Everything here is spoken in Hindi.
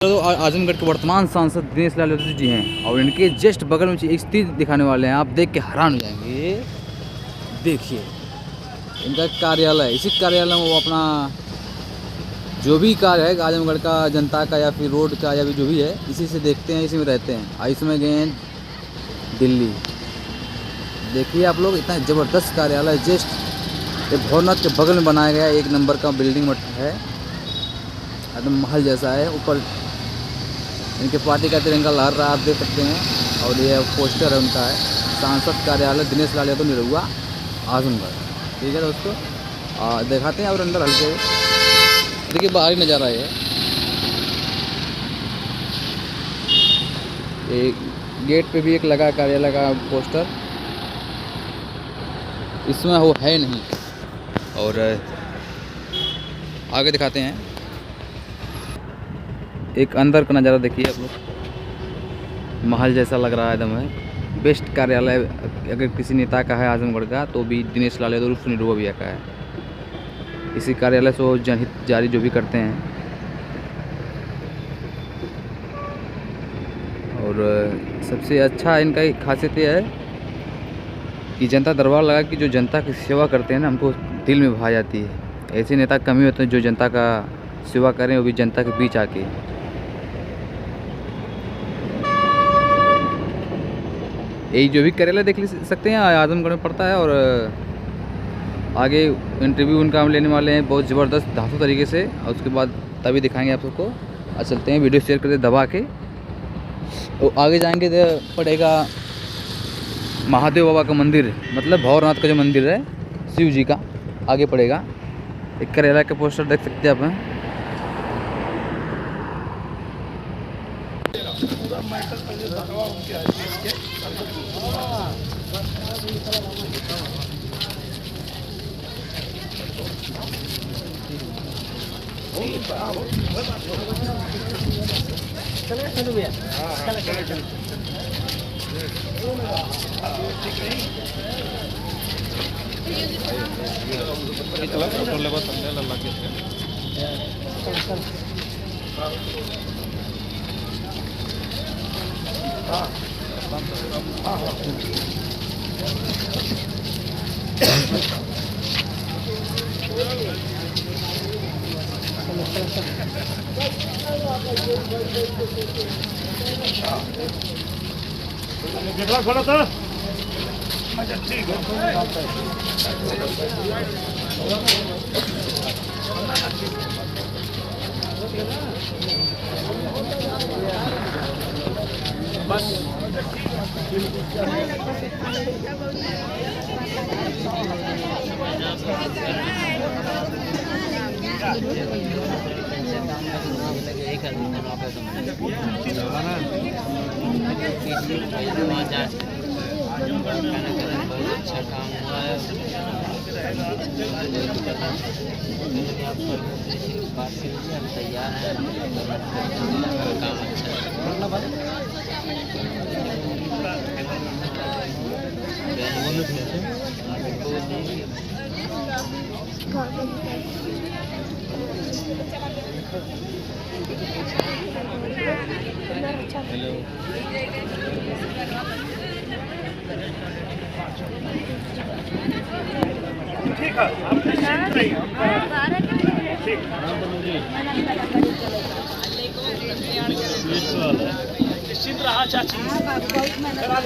तो आजमगढ़ के वर्तमान सांसद दिनेश लाल यादव जी हैं और इनके जस्ट बगल में एक चीज़ दिखाने वाले हैं। आप देख के हैरान हो जाएंगे। ये देखिए इनका कार्यालय, इसी कार्यालय में वो अपना जो भी कार्य है आजमगढ़ का, जनता का या फिर रोड का या फिर जो भी है, इसी से देखते हैं, इसी में रहते हैं। और इसमें गए हैं दिल्ली। देखिए आप लोग, इतना ज़बरदस्त कार्यालय जस्ट एक भवनाथ के बगल में बनाया गया एक नंबर का बिल्डिंग है, एकदम महल जैसा है। ऊपर इनके पार्टी का तिरंगा लहर रहा, आप देख सकते हैं। और ये पोस्टर है उनका, है सांसद कार्यालय दिनेश लाल यादव निरहुआ आजमगढ़। ठीक है दोस्तों, दिखाते हैं और अंदर हल्के देखिए बाहरी नज़ारा है। एक गेट पे भी एक लगा कार्यालय का पोस्टर, इसमें वो है नहीं। और आगे दिखाते हैं, एक अंदर का नज़ारा देखिए आप लोग, महल जैसा लग रहा है एकदम है। बेस्ट कार्यालय अगर किसी नेता का है आजमगढ़ का तो भी दिनेश लाल यादव उर्फ निरहुआ भैया का है। इसी कार्यालय से वो जनहित जारी जो भी करते हैं। और सबसे अच्छा इनका खासियत ये है कि जनता दरबार लगा कि जो जनता की सेवा करते हैं ना, हमको दिल में भा जाती है। ऐसे नेता कम ही होते हैं जो जनता का सेवा करें, वो भी जनता के बीच आके। यही जो भी कार्यालय देख सकते हैं आजमगढ़ में पड़ता है। और आगे इंटरव्यू उनका हम लेने वाले हैं बहुत ज़बरदस्त धांसू तरीके से, और उसके बाद तभी दिखाएंगे आप सबको। आज चलते हैं, वीडियो शेयर करते दबा के। और आगे जाएंगे तो पड़ेगा महादेव बाबा का मंदिर, मतलब भौरनाथ का जो मंदिर है शिव जी का, आगे पड़ेगा। एक कार्यालय का पोस्टर देख सकते हैं आप। खड़ा था अच्छा, ठीक है। बस अच्छा काम हुआ है। बात के लिए हम तैयार हैं, काम अच्छा ठीक है, आप निश्चिंत रहिए। ठीक निश्चिंत रहा चाची। करा